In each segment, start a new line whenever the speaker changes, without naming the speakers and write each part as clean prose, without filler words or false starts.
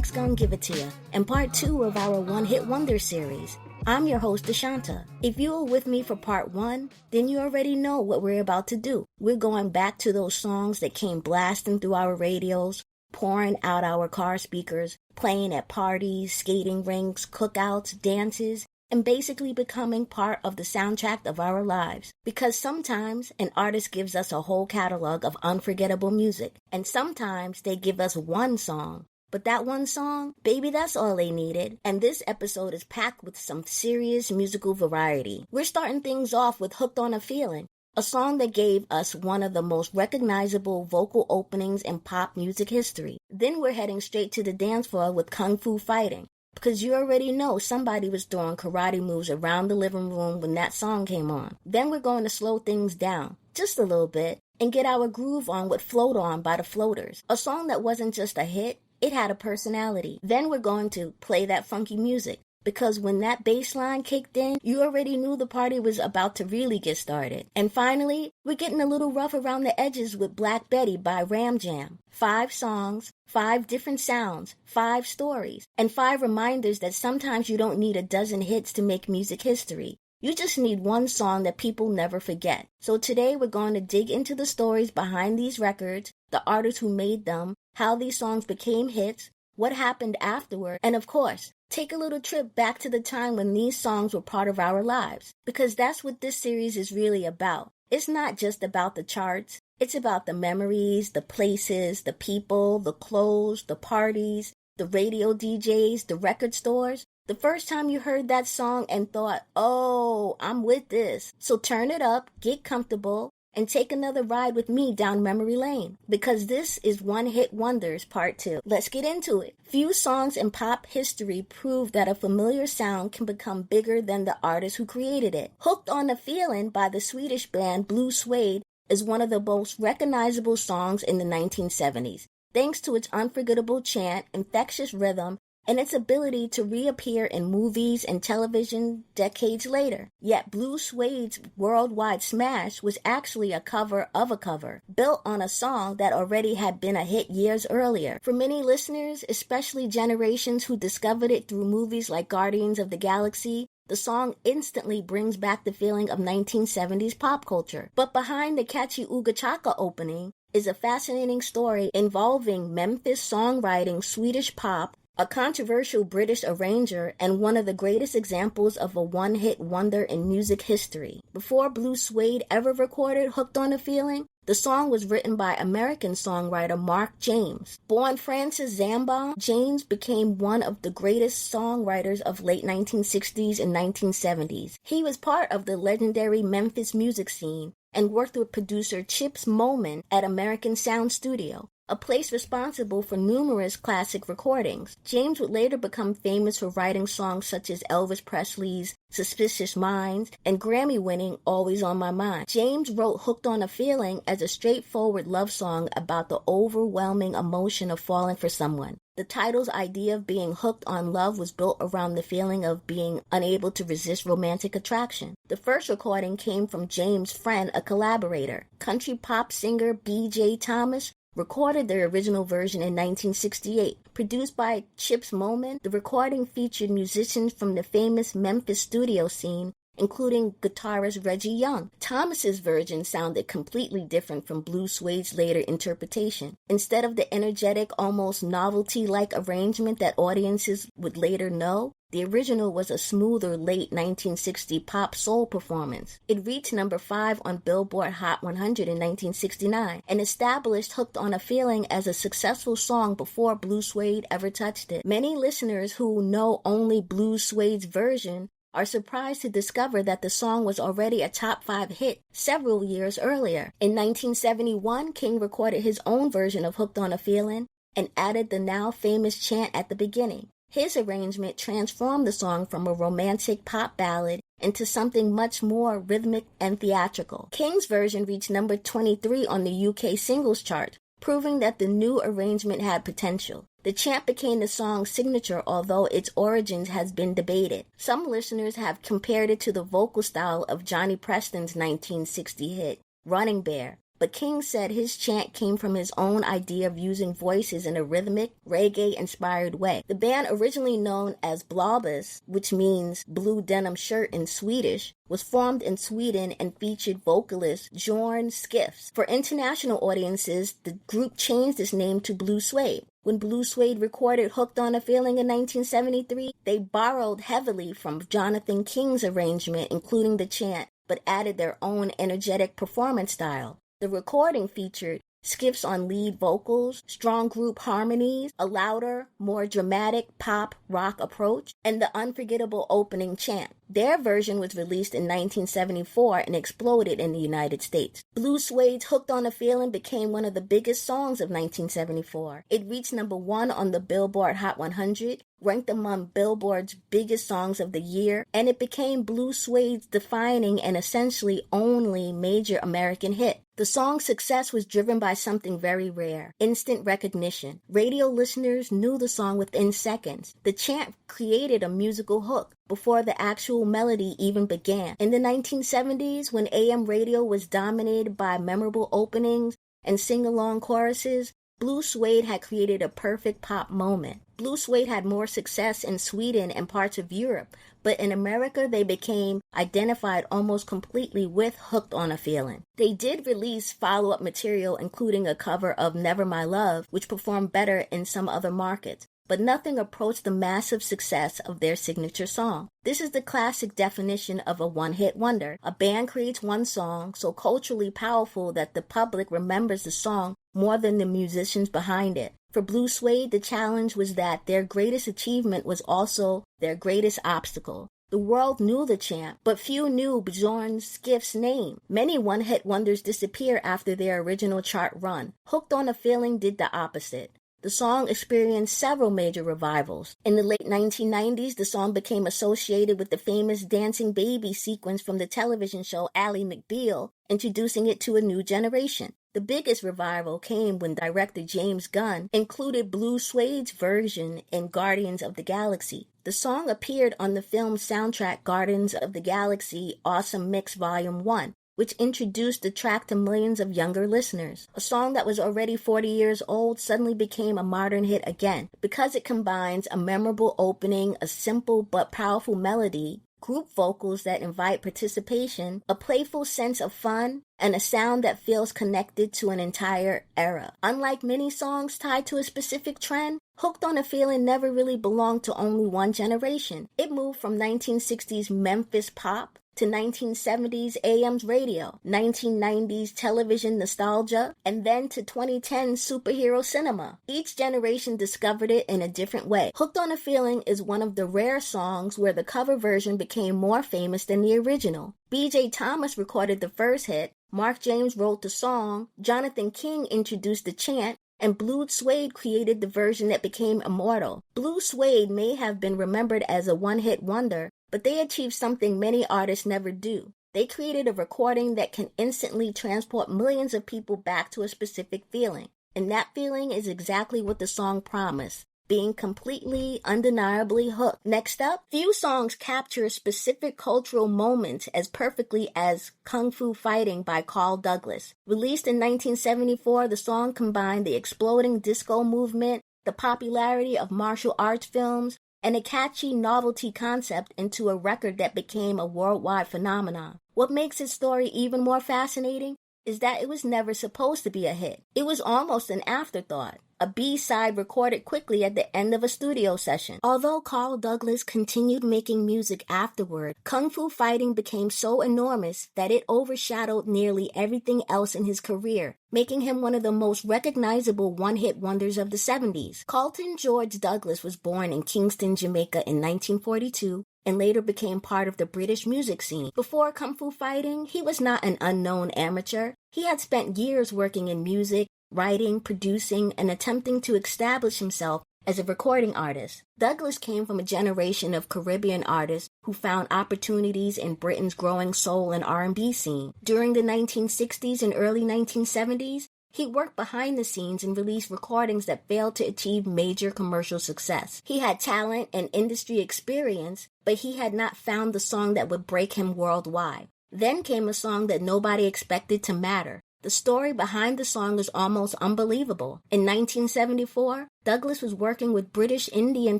Mike's Gonna Give It To You, and part 2 of our One Hit Wonder series. I'm your host, Deshanta. If you were with me for part 1, then you already know what we're about to do. We're going back to those songs that came blasting through our radios, pouring out our car speakers, playing at parties, skating rinks, cookouts, dances, and basically becoming part of the soundtrack of our lives. Because sometimes an artist gives us a whole catalog of unforgettable music, and sometimes they give us one song. But that one song, baby, that's all they needed. And this episode is packed with some serious musical variety. We're starting things off with Hooked on a Feeling, a song that gave us one of the most recognizable vocal openings in pop music history. Then we're heading straight to the dance floor with Kung Fu Fighting, because you already know somebody was throwing karate moves around the living room when that song came on. Then we're going to slow things down, just a little bit, and get our groove on with Float On by the Floaters, a song that wasn't just a hit, it had a personality. Then we're going to play that funky music, because when that bass line kicked in, you already knew the party was about to really get started. And finally, we're getting a little rough around the edges with Black Betty by Ram Jam. 5 songs, 5 different sounds, 5 stories, and 5 reminders that sometimes you don't need a dozen hits to make music history. You just need one song that people never forget. So today we're going to dig into the stories behind these records, the artists who made them, how these songs became hits, what happened afterward, and of course, take a little trip back to the time when these songs were part of our lives. Because that's what this series is really about. It's not just about the charts. It's about the memories, the places, the people, the clothes, the parties, the radio DJs, the record stores. The first time you heard that song and thought, oh, I'm with this. So turn it up, get comfortable, and take another ride with me down memory lane. Because this is One Hit Wonders Part 2. Let's get into it. Few songs in pop history prove that a familiar sound can become bigger than the artist who created it. Hooked on a Feeling by the Swedish band Blue Suede is one of the most recognizable songs in the 1970s, thanks to its unforgettable chant, infectious rhythm, and its ability to reappear in movies and television decades later. Yet Blue Suede's worldwide smash was actually a cover of a cover, built on a song that already had been a hit years earlier. For many listeners, especially generations who discovered it through movies like Guardians of the Galaxy, the song instantly brings back the feeling of 1970s pop culture. But behind the catchy Ooga Chaka opening is a fascinating story involving Memphis songwriting Swedish pop, a controversial British arranger, and one of the greatest examples of a one-hit wonder in music history. Before Blue Suede ever recorded Hooked on a Feeling, the song was written by American songwriter Mark James. Born Francis Zambon, James became one of the greatest songwriters of late 1960s and 1970s. He was part of the legendary Memphis music scene and worked with producer Chips Moman at American Sound Studio, a place responsible for numerous classic recordings. James would later become famous for writing songs such as Elvis Presley's Suspicious Minds and Grammy-winning Always on My Mind. James wrote Hooked on a Feeling as a straightforward love song about the overwhelming emotion of falling for someone. The title's idea of being hooked on love was built around the feeling of being unable to resist romantic attraction. The first recording came from James' friend, a collaborator. Country pop singer B.J. Thomas recorded the original version in 1968. Produced by Chips Moman, the recording featured musicians from the famous Memphis studio scene, including guitarist Reggie Young. Thomas's version sounded completely different from Blue Suede's later interpretation. Instead of the energetic, almost novelty-like arrangement that audiences would later know, the original was a smoother late 1960 pop soul performance. It reached number 5 on Billboard Hot 100 in 1969 and established Hooked on a Feeling as a successful song before Blue Suede ever touched it. Many listeners who know only Blue Suede's version are surprised to discover that the song was already a top 5 hit several years earlier. In 1971, King recorded his own version of Hooked on a Feeling and added the now famous chant at the beginning. His arrangement transformed the song from a romantic pop ballad into something much more rhythmic and theatrical. King's version reached number 23 on the UK singles chart, proving that the new arrangement had potential. The chant became the song's signature, although its origins has been debated. Some listeners have compared it to the vocal style of Johnny Preston's 1960 hit, Running Bear, but King said his chant came from his own idea of using voices in a rhythmic, reggae-inspired way. The band, originally known as Blåbus, which means blue denim shirt in Swedish, was formed in Sweden and featured vocalist Björn Skifs. For international audiences, the group changed its name to Blue Suede. When Blue Suede recorded Hooked on a Feeling in 1973, they borrowed heavily from Jonathan King's arrangement, including the chant, but added their own energetic performance style. The recording featured Skifs on lead vocals, strong group harmonies, a louder, more dramatic pop rock approach, and the unforgettable opening chant. Their version was released in 1974 and exploded in the United States. Blue Suede's Hooked on a Feeling became one of the biggest songs of 1974. It reached number 1 on the Billboard Hot 100, ranked among Billboard's biggest songs of the year, and it became Blue Suede's defining and essentially only major American hit. The song's success was driven by something very rare: instant recognition. Radio listeners knew the song within seconds. The chant created a musical hook before the actual melody even began. In the 1970s, when AM radio was dominated by memorable openings and sing-along choruses, Blue Suede had created a perfect pop moment. Blue Suede had more success in Sweden and parts of Europe, but in America they became identified almost completely with Hooked on a Feeling. They did release follow-up material, including a cover of Never My Love, which performed better in some other markets, but nothing approached the massive success of their signature song. This is the classic definition of a one-hit wonder. A band creates one song so culturally powerful that the public remembers the song more than the musicians behind it. For Blue Suede, the challenge was that their greatest achievement was also their greatest obstacle. The world knew the chant, but few knew Björn Skifs' name. Many one-hit wonders disappear after their original chart run. Hooked on a Feeling did the opposite. The song experienced several major revivals. In the late 1990s, the song became associated with the famous Dancing Baby sequence from the television show Ally McBeal, introducing it to a new generation. The biggest revival came when director James Gunn included Blue Suede's version in Guardians of the Galaxy. The song appeared on the film's soundtrack Guardians of the Galaxy Awesome Mix Volume 1, which introduced the track to millions of younger listeners. A song that was already 40 years old suddenly became a modern hit again, because it combines a memorable opening, a simple but powerful melody, group vocals that invite participation, a playful sense of fun, and a sound that feels connected to an entire era. Unlike many songs tied to a specific trend, Hooked on a Feeling never really belonged to only one generation. It moved from 1960s Memphis pop to 1970s AM's radio, 1990s television nostalgia, and then to 2010 superhero cinema. Each generation discovered it in a different way. Hooked on a Feeling is one of the rare songs where the cover version became more famous than the original. B.J. Thomas recorded the first hit, Mark James wrote the song, Jonathan King introduced the chant, and Blue Suede created the version that became immortal. Blue Suede may have been remembered as a one-hit wonder, but they achieved something many artists never do. They created a recording that can instantly transport millions of people back to a specific feeling. And that feeling is exactly what the song promised, being completely, undeniably hooked. Next up, few songs capture specific cultural moments as perfectly as Kung Fu Fighting by Carl Douglas. Released in 1974, the song combined the exploding disco movement, the popularity of martial arts films, and a catchy novelty concept into a record that became a worldwide phenomenon. What makes its story even more fascinating is that it was never supposed to be a hit. It was almost an afterthought, a B-side recorded quickly at the end of a studio session. Although Carl Douglas continued making music afterward, Kung Fu Fighting became so enormous that it overshadowed nearly everything else in his career, making him one of the most recognizable one-hit wonders of the 70s. Carlton George Douglas was born in Kingston, Jamaica in 1942, and later became part of the British music scene. Before Kung Fu Fighting, he was not an unknown amateur. He had spent years working in music, writing, producing, and attempting to establish himself as a recording artist. Douglas came from a generation of Caribbean artists who found opportunities in Britain's growing soul and R&B scene. During the 1960s and early 1970s, he worked behind the scenes and released recordings that failed to achieve major commercial success. He had talent and industry experience, but he had not found the song that would break him worldwide. Then came a song that nobody expected to matter, The story behind the song is almost unbelievable. In 1974, Douglas was working with British Indian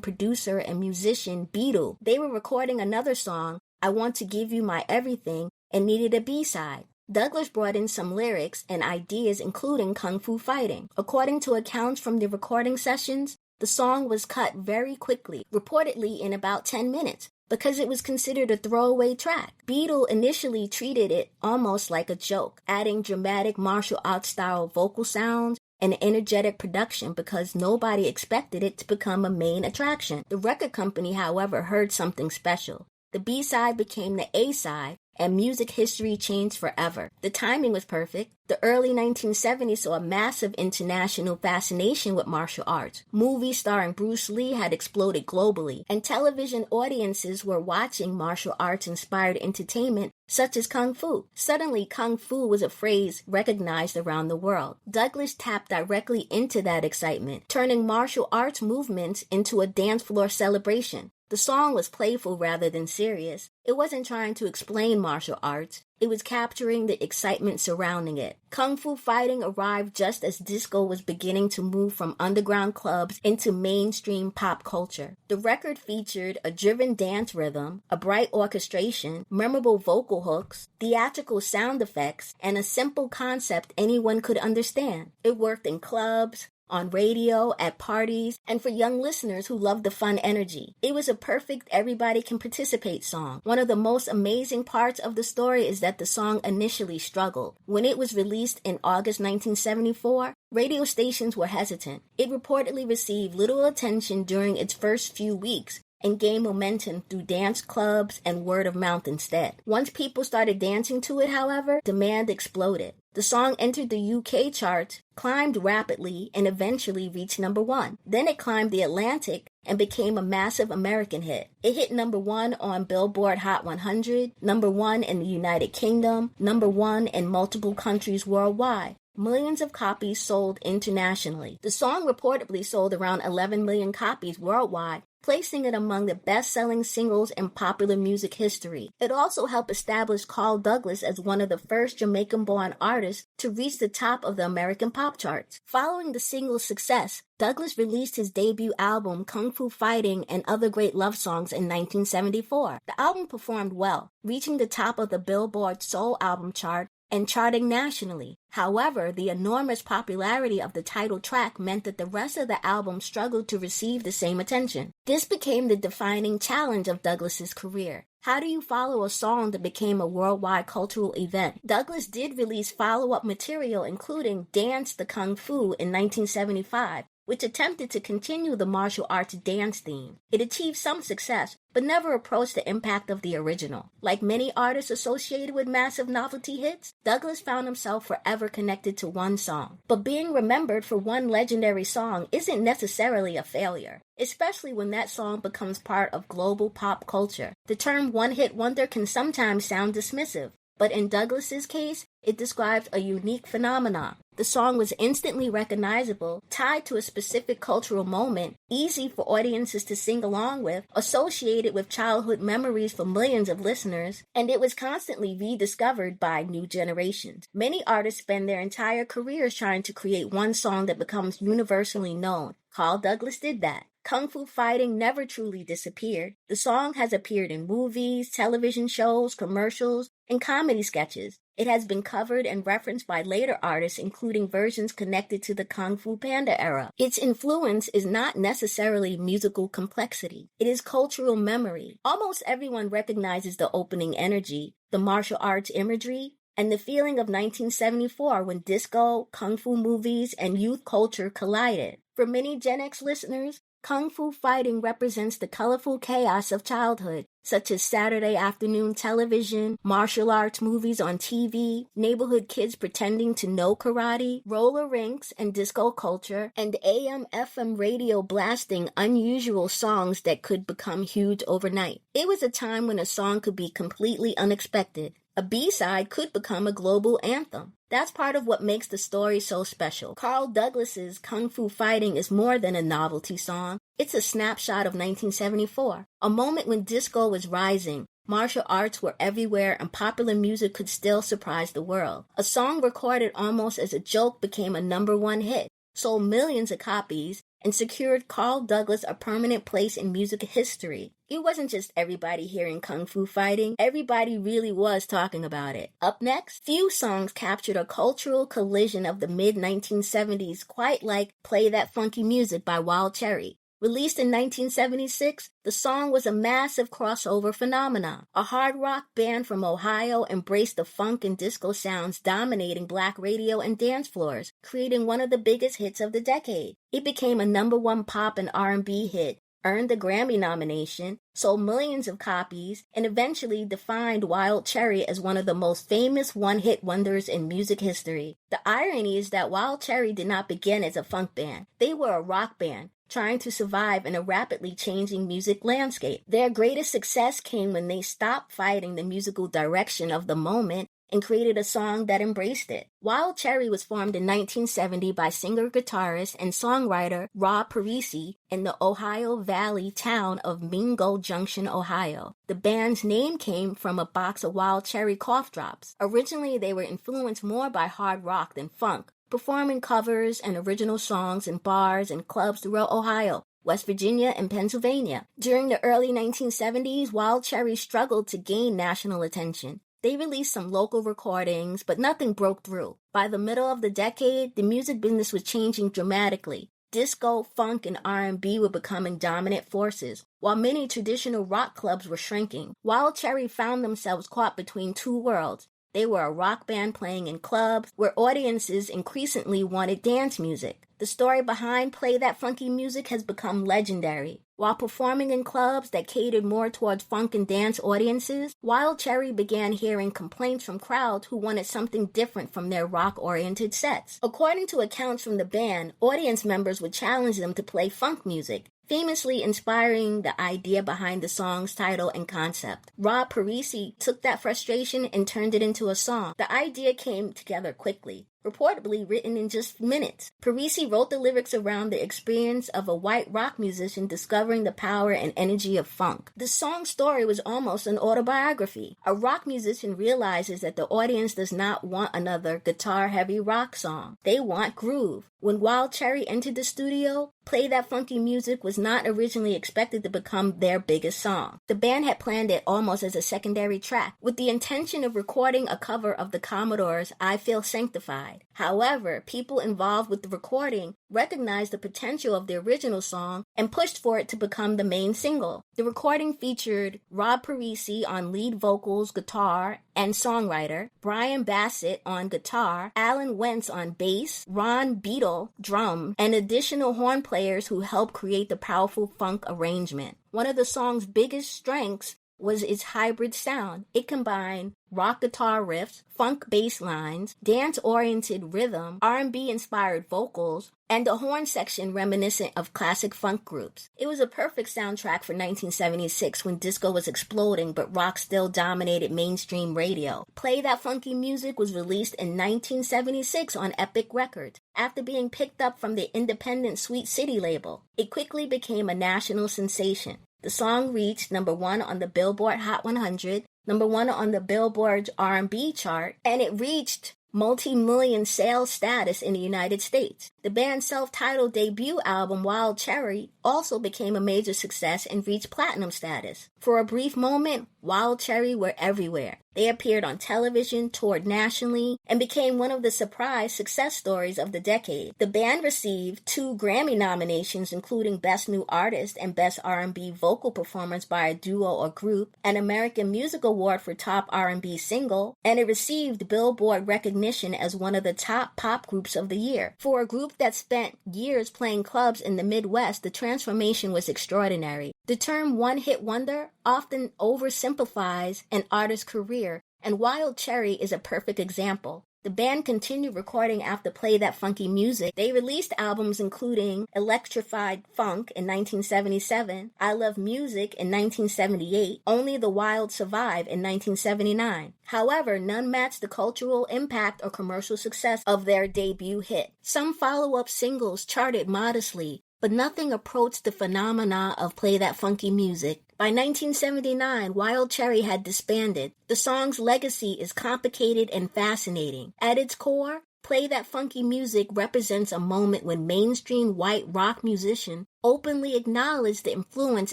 producer and musician Beetle. They were recording another song, I Want to Give You My Everything, and needed a B-side. Douglas brought in some lyrics and ideas including kung fu fighting. According to accounts from the recording sessions, the song was cut very quickly, reportedly in about 10 minutes, because it was considered a throwaway track. Beetle initially treated it almost like a joke, adding dramatic martial arts style vocal sounds and energetic production because nobody expected it to become a main attraction. The record company, however, heard something special. The B-side became the A-side, and music history changed forever. The timing was perfect. The early 1970s saw a massive international fascination with martial arts. Movies starring Bruce Lee had exploded globally, and television audiences were watching martial arts-inspired entertainment such as Kung Fu. Suddenly, Kung Fu was a phrase recognized around the world. Douglas tapped directly into that excitement, turning martial arts movements into a dance floor celebration. The song was playful rather than serious. It wasn't trying to explain martial arts. It was capturing the excitement surrounding it. Kung Fu fighting arrived just as disco was beginning to move from underground clubs into mainstream pop culture. The record featured a driven dance rhythm, a bright orchestration, memorable vocal hooks, theatrical sound effects, and a simple concept anyone could understand. It worked in clubs, on radio, at parties, and for young listeners who loved the fun energy. It was a perfect everybody can participate song. One of the most amazing parts of the story is that the song initially struggled. When it was released in August 1974, radio stations were hesitant. It reportedly received little attention during its first few weeks and gained momentum through dance clubs and word of mouth instead. Once people started dancing to it, however, demand exploded. The song entered the UK charts, climbed rapidly, and eventually reached number 1. Then it climbed the Atlantic and became a massive American hit. It hit number 1 on Billboard Hot 100, number 1 in the United Kingdom, number 1 in multiple countries worldwide. Millions of copies sold internationally. The song reportedly sold around 11 million copies worldwide, placing it among the best-selling singles in popular music history. It also helped establish Carl Douglas as one of the first Jamaican-born artists to reach the top of the American pop charts. Following the single's success, Douglas released his debut album, Kung Fu Fighting and Other Great Love Songs, in 1974. The album performed well, reaching the top of the Billboard Soul Album chart and charting nationally. However, the enormous popularity of the title track meant that the rest of the album struggled to receive the same attention. This became the defining challenge of Douglas's career. How do you follow a song that became a worldwide cultural event? Douglas did release follow-up material including Dance the Kung Fu in 1975, which attempted to continue the martial arts dance theme. It achieved some success, but never approached the impact of the original. Like many artists associated with massive novelty hits, Douglas found himself forever connected to one song. But being remembered for one legendary song isn't necessarily a failure, especially when that song becomes part of global pop culture. The term one-hit wonder can sometimes sound dismissive, but in Douglas's case, it describes a unique phenomenon. The song was instantly recognizable, tied to a specific cultural moment, easy for audiences to sing along with, associated with childhood memories for millions of listeners, and it was constantly rediscovered by new generations. Many artists spend their entire careers trying to create one song that becomes universally known. Carl Douglas did that. Kung Fu fighting never truly disappeared. The song has appeared in movies, television shows, commercials, and comedy sketches. It has been covered and referenced by later artists, including versions connected to the Kung Fu Panda era. Its influence is not necessarily musical complexity. It is cultural memory. Almost everyone recognizes the opening energy, the martial arts imagery, and the feeling of 1974 when disco, kung fu movies, and youth culture collided. For many Gen X listeners, Kung Fu fighting represents the colorful chaos of childhood, such as Saturday afternoon television, martial arts movies on TV, neighborhood kids pretending to know karate, roller rinks and disco culture, and AM/FM radio blasting unusual songs that could become huge overnight. It was a time when a song could be completely unexpected. A B-side could become a global anthem. That's part of what makes the story so special. Carl Douglas's Kung Fu Fighting is more than a novelty song. It's a snapshot of 1974, a moment when disco was rising, Martial arts were everywhere and popular music could still surprise the world. A song recorded almost as a joke became a #1 hit, sold millions of copies, and secured Carl Douglas a permanent place in music history. It wasn't just everybody hearing kung fu fighting, everybody really was talking about it. Up next, few songs captured a cultural collision of the mid-1970s, quite like Play That Funky Music by Wild Cherry. Released in 1976, the song was a massive crossover phenomenon. A hard rock band from Ohio embraced the funk and disco sounds dominating black radio and dance floors, creating one of the biggest hits of the decade. It became a #1 pop and R&B hit, earned a Grammy nomination, sold millions of copies, and eventually defined Wild Cherry as one of the most famous one-hit wonders in music history. The irony is that Wild Cherry did not begin as a funk band. They were a rock band, trying to survive in a rapidly changing music landscape. Their greatest success came when they stopped fighting the musical direction of the moment and created a song that embraced it. Wild Cherry was formed in 1970 by singer-guitarist and songwriter Rob Parisi in the Ohio Valley town of Mingo Junction, Ohio. The band's name came from a box of Wild Cherry cough drops. Originally, they were influenced more by hard rock than funk, performing covers and original songs in bars and clubs throughout Ohio, West Virginia, and Pennsylvania. During the early 1970s, Wild Cherry struggled to gain national attention. They released some local recordings, but nothing broke through. By the middle of the decade, the music business was changing dramatically. Disco, funk, and R&B were becoming dominant forces, while many traditional rock clubs were shrinking. Wild Cherry found themselves caught between two worlds. They were a rock band playing in clubs where audiences increasingly wanted dance music. The story behind Play That Funky Music has become legendary. While performing in clubs that catered more towards funk and dance audiences, Wild Cherry began hearing complaints from crowds who wanted something different from their rock-oriented sets. According to accounts from the band, audience members would challenge them to play funk music, famously inspiring the idea behind the song's title and concept. Rob Parisi took that frustration and turned it into a song. The idea came together quickly, reportedly written in just minutes. Parisi wrote the lyrics around the experience of a white rock musician discovering the power and energy of funk. The song's story was almost an autobiography. A rock musician realizes that the audience does not want another guitar-heavy rock song. They want groove. When Wild Cherry entered the studio, Play That Funky Music was not originally expected to become their biggest song. The band had planned it almost as a secondary track, with the intention of recording a cover of the Commodores' I Feel Sanctified. However, people involved with the recording recognized the potential of the original song and pushed for it to become the main single. The recording featured Rob Parisi on lead vocals, guitar, and songwriter, Brian Bassett on guitar, Alan Wentz on bass, Ron Beadle drum, and additional horn players who helped create the powerful funk arrangement. One of the song's biggest strengths was its hybrid sound. It combined rock guitar riffs, funk bass lines, dance-oriented rhythm, R&B-inspired vocals, and a horn section reminiscent of classic funk groups. It was a perfect soundtrack for 1976 when disco was exploding but rock still dominated mainstream radio. Play That Funky Music was released in 1976 on Epic Records after being picked up from the independent Sweet City label. It quickly became a national sensation. The song reached #1 on the Billboard Hot 100, #1 on the Billboard R&B chart, and it reached multi-million sales status in the United States. The band's self-titled debut album, Wild Cherry, also became a major success and reached platinum status. For a brief moment, Wild Cherry were everywhere. They appeared on television, toured nationally, and became one of the surprise success stories of the decade. The band received 2 Grammy nominations, including Best New Artist and Best R&B Vocal Performance by a Duo or Group, an American Music Award for Top R&B Single, and it received Billboard recognition as one of the top pop groups of the year. For a group that spent years playing clubs in the Midwest, the transformation was extraordinary. The term one-hit wonder often oversimplifies an artist's career, and Wild Cherry is a perfect example. The band continued recording after Play That Funky Music. They released albums including Electrified Funk in 1977, I Love Music in 1978, Only the Wild Survive in 1979. However, none matched the cultural impact or commercial success of their debut hit. Some follow-up singles charted modestly, but nothing approached the phenomena of Play That Funky Music. By 1979, Wild Cherry had disbanded. The song's legacy is complicated and fascinating. At its core, Play That Funky Music represents a moment when mainstream white rock musicians openly acknowledged the influence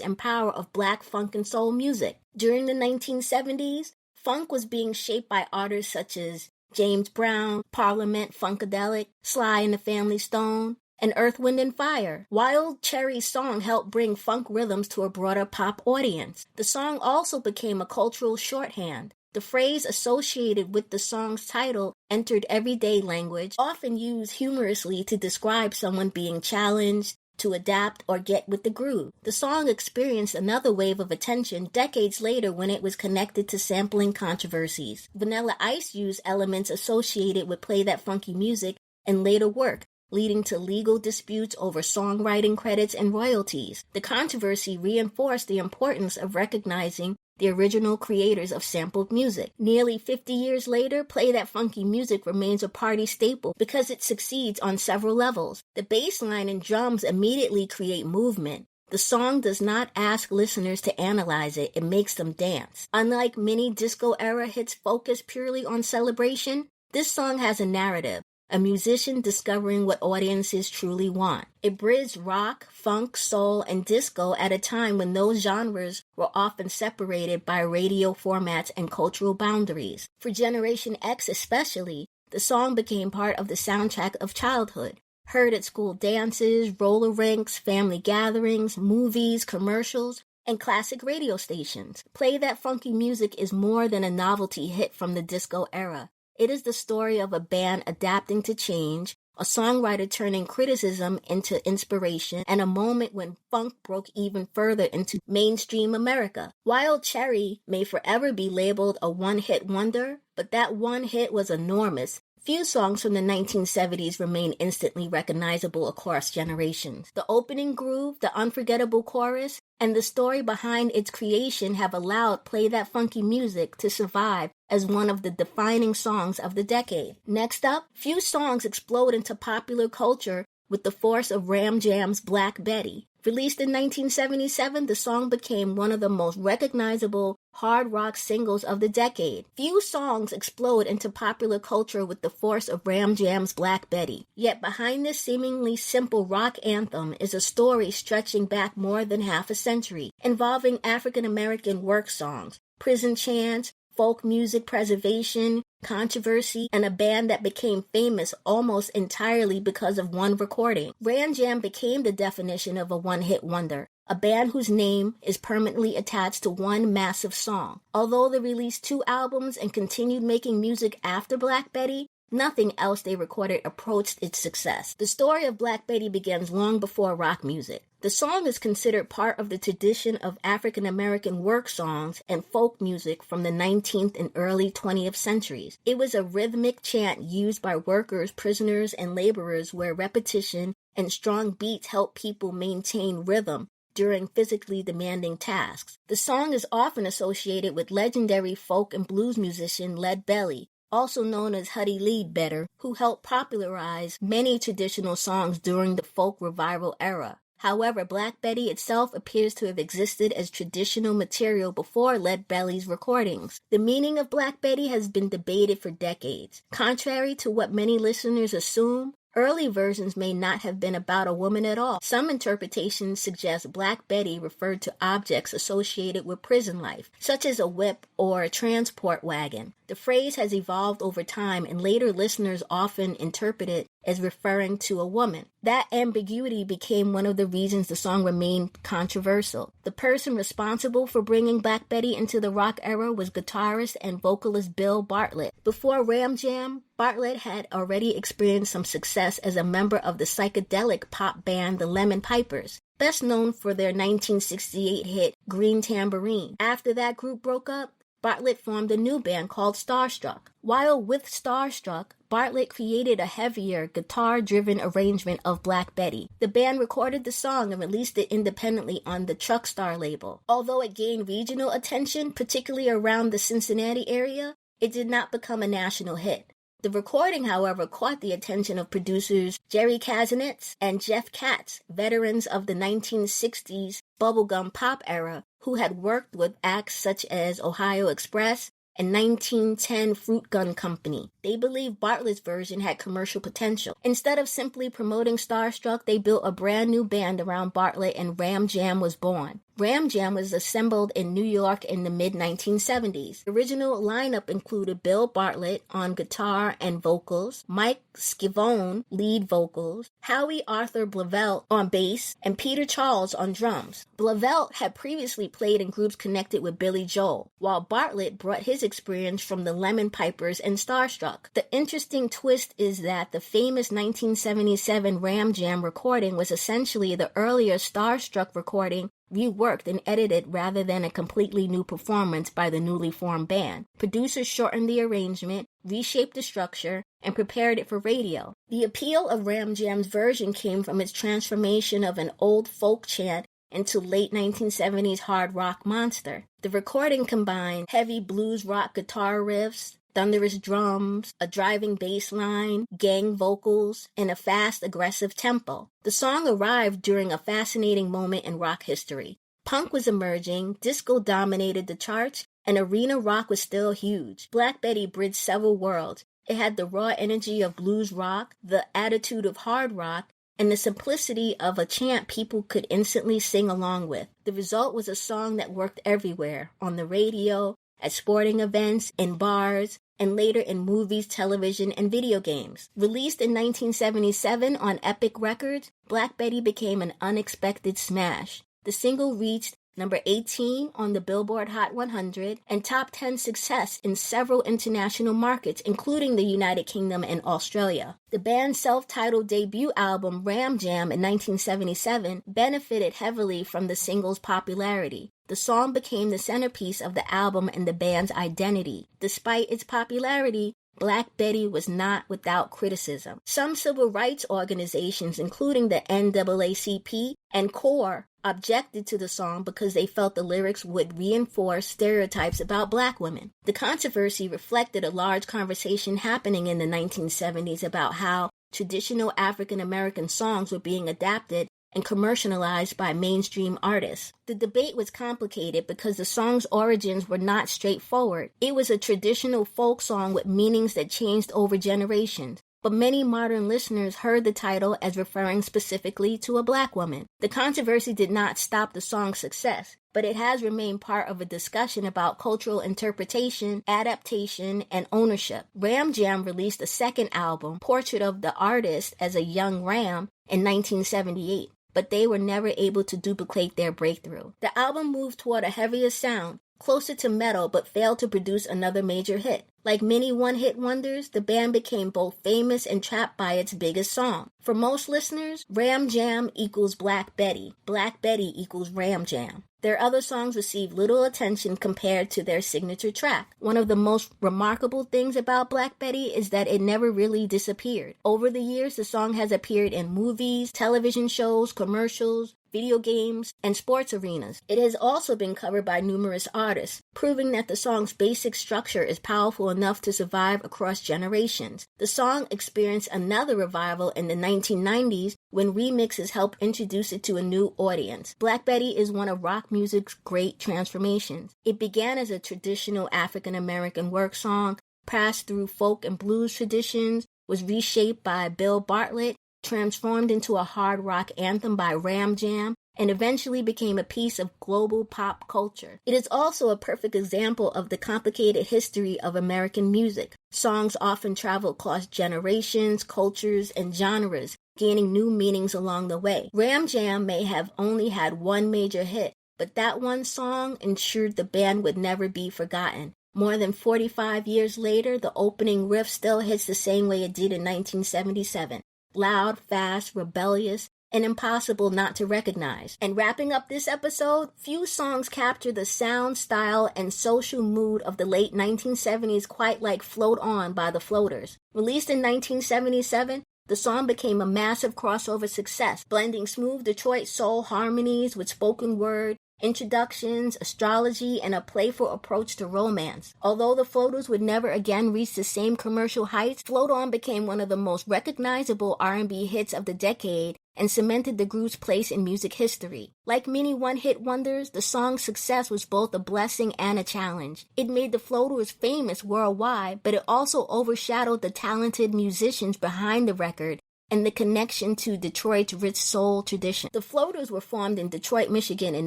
and power of black funk and soul music. During the 1970s, funk was being shaped by artists such as James Brown, Parliament Funkadelic, Sly and the Family Stone, and Earth, Wind & Fire. Wild Cherry's song helped bring funk rhythms to a broader pop audience. The song also became a cultural shorthand. The phrase associated with the song's title entered everyday language, often used humorously to describe someone being challenged to adapt or get with the groove. The song experienced another wave of attention decades later when it was connected to sampling controversies. Vanilla Ice used elements associated with Play That Funky Music in later work, leading to legal disputes over songwriting credits and royalties. The controversy reinforced the importance of recognizing the original creators of sampled music. Nearly 50 years later, Play That Funky Music remains a party staple because it succeeds on several levels. The bass line and drums immediately create movement. The song does not ask listeners to analyze it, it makes them dance. Unlike many disco-era hits focused purely on celebration, this song has a narrative. A musician discovering what audiences truly want. It bridged rock, funk, soul, and disco at a time when those genres were often separated by radio formats and cultural boundaries. For Generation X especially, the song became part of the soundtrack of childhood. Heard at school dances, roller rinks, family gatherings, movies, commercials, and classic radio stations. Play That Funky Music is more than a novelty hit from the disco era. It is the story of a band adapting to change, a songwriter turning criticism into inspiration, and a moment when funk broke even further into mainstream America. Wild Cherry may forever be labeled a one-hit wonder, but that one hit was enormous. Few songs from the 1970s remain instantly recognizable across generations. The opening groove, the unforgettable chorus, and the story behind its creation have allowed Play That Funky Music to survive as one of the defining songs of the decade. Next up, few songs explode into popular culture with the force of Ram Jam's Black Betty. Released in 1977, the song became one of the most recognizable hard rock singles of the decade. Few songs explode into popular culture with the force of Ram Jam's Black Betty. Yet behind this seemingly simple rock anthem is a story stretching back more than half a century, involving African American work songs, prison chants, folk music preservation, controversy, and a band that became famous almost entirely because of one recording. Ram Jam became the definition of a one-hit wonder, a band whose name is permanently attached to one massive song. Although they released 2 albums and continued making music after Black Betty, nothing else they recorded approached its success. The story of Black Betty begins long before rock music. The song is considered part of the tradition of African American work songs and folk music from the 19th and early 20th centuries. It was a rhythmic chant used by workers, prisoners, and laborers where repetition and strong beats help people maintain rhythm during physically demanding tasks. The song is often associated with legendary folk and blues musician Lead Belly, also known as Huddie Ledbetter, who helped popularize many traditional songs during the folk revival era. However, Black Betty itself appears to have existed as traditional material before Lead Belly's recordings. The meaning of Black Betty has been debated for decades. Contrary to what many listeners assume, early versions may not have been about a woman at all. Some interpretations suggest Black Betty referred to objects associated with prison life, such as a whip or a transport wagon. The phrase has evolved over time, and later listeners often interpret it as referring to a woman. That ambiguity became one of the reasons the song remained controversial. The person responsible for bringing Black Betty into the rock era was guitarist and vocalist Bill Bartlett. Before Ram Jam, Bartlett had already experienced some success as a member of the psychedelic pop band the Lemon Pipers, best known for their 1968 hit Green Tambourine. After that group broke up, Bartlett formed a new band called Starstruck. While with Starstruck, Bartlett created a heavier, guitar-driven arrangement of Black Betty. The band recorded the song and released it independently on the Truckstar label. Although it gained regional attention, particularly around the Cincinnati area, it did not become a national hit. The recording, however, caught the attention of producers Jerry Kazinetz and Jeff Katz, veterans of the 1960s bubblegum pop era, who had worked with acts such as Ohio Express and 1910 Fruit Gun Company. They believed Bartlett's version had commercial potential. Instead of simply promoting Starstruck, they built a brand new band around Bartlett and Ram Jam was born. Ram Jam was assembled in New York in the mid-1970s. The original lineup included Bill Bartlett on guitar and vocals, Mike Scivone lead vocals, Howie Arthur Blavelt on bass, and Peter Charles on drums. Blavelt had previously played in groups connected with Billy Joel, while Bartlett brought his experience from the Lemon Pipers and Starstruck. The interesting twist is that the famous 1977 Ram Jam recording was essentially the earlier Starstruck recording reworked and edited rather than a completely new performance by the newly formed band. Producers shortened the arrangement, reshaped the structure, and prepared it for radio. The appeal of Ram Jam's version came from its transformation of an old folk chant into late 1970s hard rock monster. The recording combined heavy blues rock guitar riffs, thunderous drums, a driving bass line, gang vocals, and a fast, aggressive tempo. The song arrived during a fascinating moment in rock history. Punk was emerging, disco dominated the charts, and arena rock was still huge. Black Betty bridged several worlds. It had the raw energy of blues rock, the attitude of hard rock, and the simplicity of a chant people could instantly sing along with. The result was a song that worked everywhere, on the radio, at sporting events, in bars, and later in movies, television, and video games. Released in 1977 on Epic Records, Black Betty became an unexpected smash. The single reached number 18 on the Billboard Hot 100 and top 10 success in several international markets, including the United Kingdom and Australia. The band's self-titled debut album, Ram Jam, in 1977, benefited heavily from the single's popularity. The song became the centerpiece of the album and the band's identity. Despite its popularity, Black Betty was not without criticism. Some civil rights organizations, including the NAACP and CORE, objected to the song because they felt the lyrics would reinforce stereotypes about Black women. The controversy reflected a large conversation happening in the 1970s about how traditional African American songs were being adapted and commercialized by mainstream artists. The debate was complicated because the song's origins were not straightforward. It was a traditional folk song with meanings that changed over generations, but many modern listeners heard the title as referring specifically to a Black woman. The controversy did not stop the song's success, but it has remained part of a discussion about cultural interpretation, adaptation, and ownership. Ram Jam released a second album, Portrait of the Artist as a Young Ram, in 1978. But they were never able to duplicate their breakthrough. The album moved toward a heavier sound, closer to metal, but failed to produce another major hit. Like many one-hit wonders, the band became both famous and trapped by its biggest song. For most listeners, Ram Jam equals Black Betty. Black Betty equals Ram Jam. Their other songs received little attention compared to their signature track. One of the most remarkable things about Black Betty is that it never really disappeared. Over the years, the song has appeared in movies, television shows, commercials, video games, and sports arenas. It has also been covered by numerous artists, proving that the song's basic structure is powerful enough to survive across generations. The song experienced another revival in the 1990s when remixes helped introduce it to a new audience. Black Betty is one of rock music's great transformations. It began as a traditional African-American work song, passed through folk and blues traditions, was reshaped by Bill Bartlett, transformed into a hard rock anthem by Ram Jam, and eventually became a piece of global pop culture. It is also a perfect example of the complicated history of American music. Songs often travel across generations, cultures, and genres, gaining new meanings along the way. Ram Jam may have only had one major hit, but that one song ensured the band would never be forgotten. More than 45 years later, the opening riff still hits the same way it did in 1977. Loud, fast, rebellious, and impossible not to recognize. And wrapping up this episode, few songs capture the sound, style, and social mood of the late 1970s quite like Float On by the Floaters. Released in 1977, the song became a massive crossover success, blending smooth Detroit soul harmonies with spoken word, introductions, astrology, and a playful approach to romance. Although the Floaters would never again reach the same commercial heights, Float On became one of the most recognizable R&B hits of the decade and cemented the group's place in music history. Like many one-hit wonders, the song's success was both a blessing and a challenge. It made the Floaters famous worldwide, but it also overshadowed the talented musicians behind the record and the connection to Detroit's rich soul tradition. The Floaters were formed in Detroit, Michigan in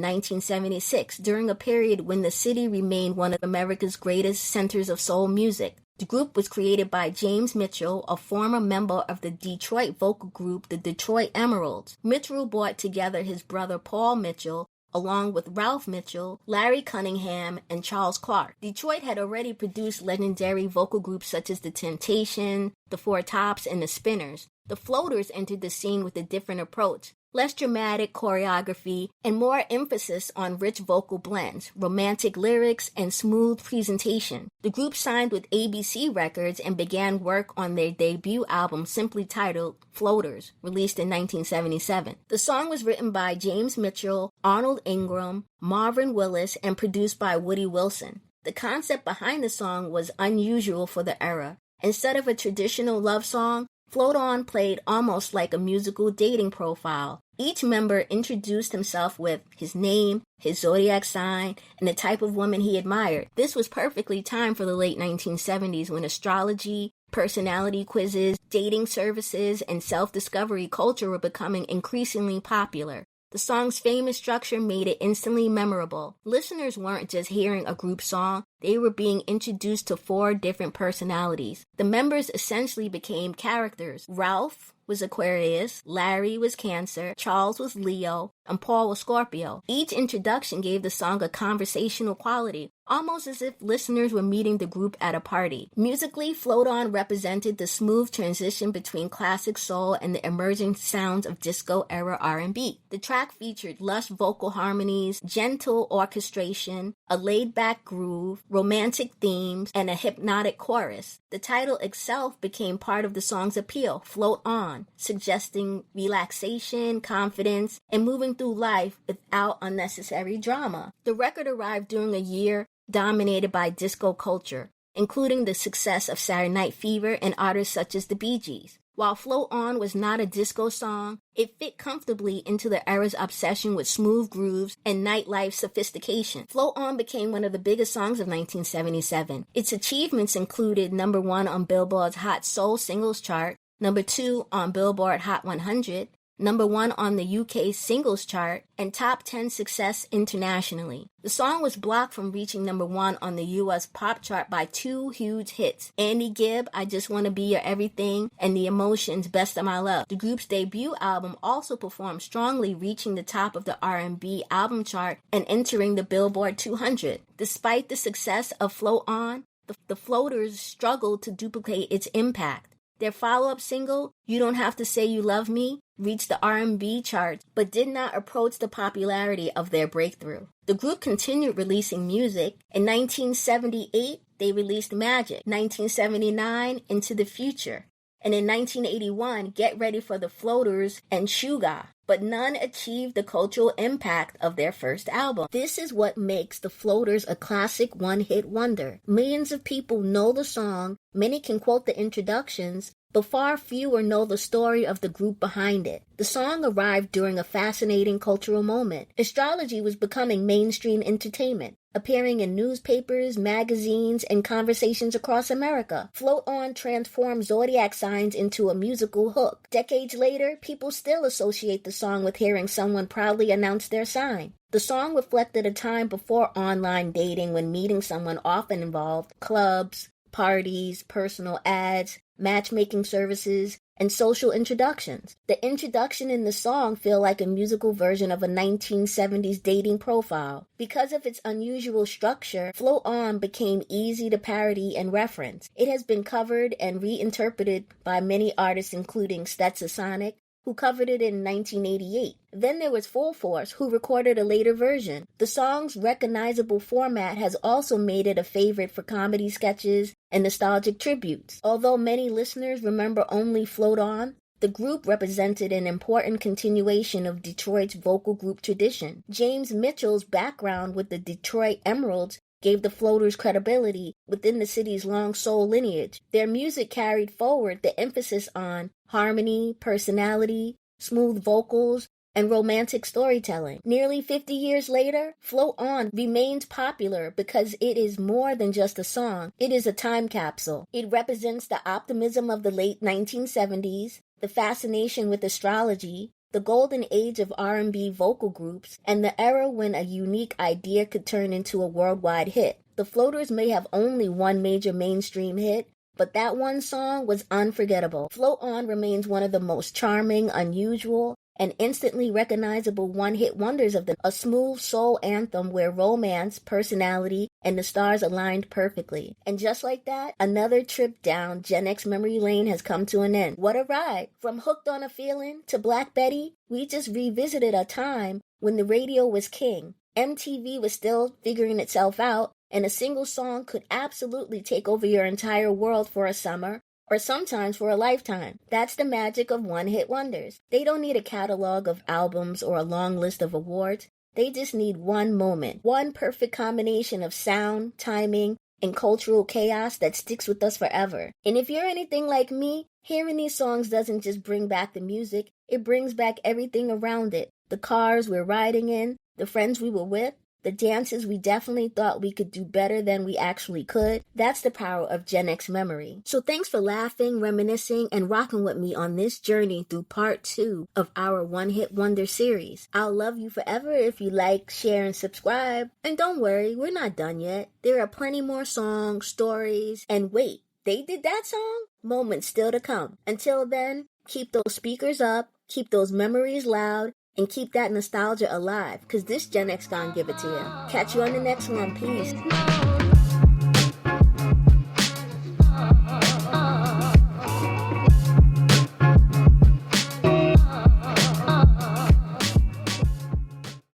1976, during a period when the city remained one of America's greatest centers of soul music. The group was created by James Mitchell, a former member of the Detroit vocal group, the Detroit Emeralds. Mitchell brought together his brother Paul Mitchell, along with Ralph Mitchell, Larry Cunningham, and Charles Clark. Detroit had already produced legendary vocal groups such as The Temptations, The Four Tops, and The Spinners. The Floaters entered the scene with a different approach, less dramatic choreography, and more emphasis on rich vocal blends, romantic lyrics, and smooth presentation. The group signed with ABC Records and began work on their debut album simply titled Floaters, released in 1977. The song was written by James Mitchell, Arnold Ingram, Marvin Willis, and produced by Woody Wilson. The concept behind the song was unusual for the era. Instead of a traditional love song, Float On played almost like a musical dating profile. Each member introduced himself with his name, his zodiac sign, and the type of woman he admired. This was perfectly timed for the late 1970s when astrology, personality quizzes, dating services, and self-discovery culture were becoming increasingly popular. The song's famous structure made it instantly memorable. Listeners weren't just hearing a group song, they were being introduced to 4 different personalities. The members essentially became characters. Ralph was Aquarius, Larry was Cancer, Charles was Leo, and Paul was Scorpio. Each introduction gave the song a conversational quality, almost as if listeners were meeting the group at a party. Musically, Float On represented the smooth transition between classic soul and the emerging sounds of disco-era R&B. The track featured lush vocal harmonies, gentle orchestration, a laid-back groove, romantic themes, and a hypnotic chorus. The title itself became part of the song's appeal, Float On, suggesting relaxation, confidence, and moving through life without unnecessary drama. The record arrived during a year dominated by disco culture, including the success of Saturday Night Fever and artists such as the Bee Gees. While Float On was not a disco song, it fit comfortably into the era's obsession with smooth grooves and nightlife sophistication. Float On became one of the biggest songs of 1977. Its achievements included number 1 on Billboard's Hot Soul Singles chart, number 2 on Billboard Hot 100, number 1 on the UK Singles Chart, and top 10 success internationally. The song was blocked from reaching number 1 on the US Pop Chart by 2 huge hits, Andy Gibb, I Just Wanna Be Your Everything, and The Emotions, Best of My Love. The group's debut album also performed strongly, reaching the top of the R&B album chart and entering the Billboard 200. Despite the success of Float On, the Floaters struggled to duplicate its impact. Their follow-up single, You Don't Have to Say You Love Me, reached the R&B charts, but did not approach the popularity of their breakthrough. The group continued releasing music. In 1978, they released Magic. 1979, Into the Future. And in 1981, Get Ready for the Floaters and Sugar. But none achieved the cultural impact of their first album. This is what makes the Floaters a classic one-hit wonder. Millions of people know the song, many can quote the introductions, but far fewer know the story of the group behind it. The song arrived during a fascinating cultural moment. Astrology was becoming mainstream entertainment, appearing in newspapers, magazines, and conversations across America. Float On transformed zodiac signs into a musical hook. Decades later, people still associate the song with hearing someone proudly announce their sign. The song reflected a time before online dating when meeting someone often involved clubs, parties, personal ads, matchmaking services, and social introductions. The introduction in the song feel like a musical version of a 1970s dating profile. Because of its unusual structure, Float On became easy to parody and reference. It has been covered and reinterpreted by many artists including Stetsasonic, who covered it in 1988. Then there was Full Force, who recorded a later version. The song's recognizable format has also made it a favorite for comedy sketches and nostalgic tributes. Although many listeners remember only Float On, the group represented an important continuation of Detroit's vocal group tradition. James Mitchell's background with the Detroit Emeralds gave the Floaters credibility within the city's long soul lineage. Their music carried forward the emphasis on harmony, personality, smooth vocals, and romantic storytelling. Nearly 50 years later, Float On remains popular because it is more than just a song. It is a time capsule. It represents the optimism of the late 1970s, the fascination with astrology, the golden age of R&B vocal groups, and the era when a unique idea could turn into a worldwide hit. The Floaters may have only one major mainstream hit, but that one song was unforgettable. Float On remains one of the most charming, unusual, and instantly recognizable one-hit wonders of a smooth soul anthem where romance, personality, and the stars aligned perfectly. And just like that, another trip down Gen X memory lane has come to an end. What a ride! From Hooked on a Feeling to Black Betty, we just revisited a time when the radio was king. MTV was still figuring itself out, and a single song could absolutely take over your entire world for a summer, or sometimes for a lifetime. That's the magic of one-hit wonders. They don't need a catalog of albums or a long list of awards. They just need one moment, one perfect combination of sound, timing, and cultural chaos that sticks with us forever. And if you're anything like me, hearing these songs doesn't just bring back the music, it brings back everything around it. The cars we're riding in, the friends we were with, the dances we definitely thought we could do better than we actually could. That's the power of Gen X memory. So thanks for laughing, reminiscing, and rocking with me on this journey through part 2 of our One Hit Wonder series. I'll love you forever if you like, share, and subscribe. And don't worry, we're not done yet. There are plenty more songs, stories, and wait, they did that song? Moments still to come. Until then, keep those speakers up, keep those memories loud, and keep that nostalgia alive, because this Gen X gonna give it to you. Catch you on the next one. Peace.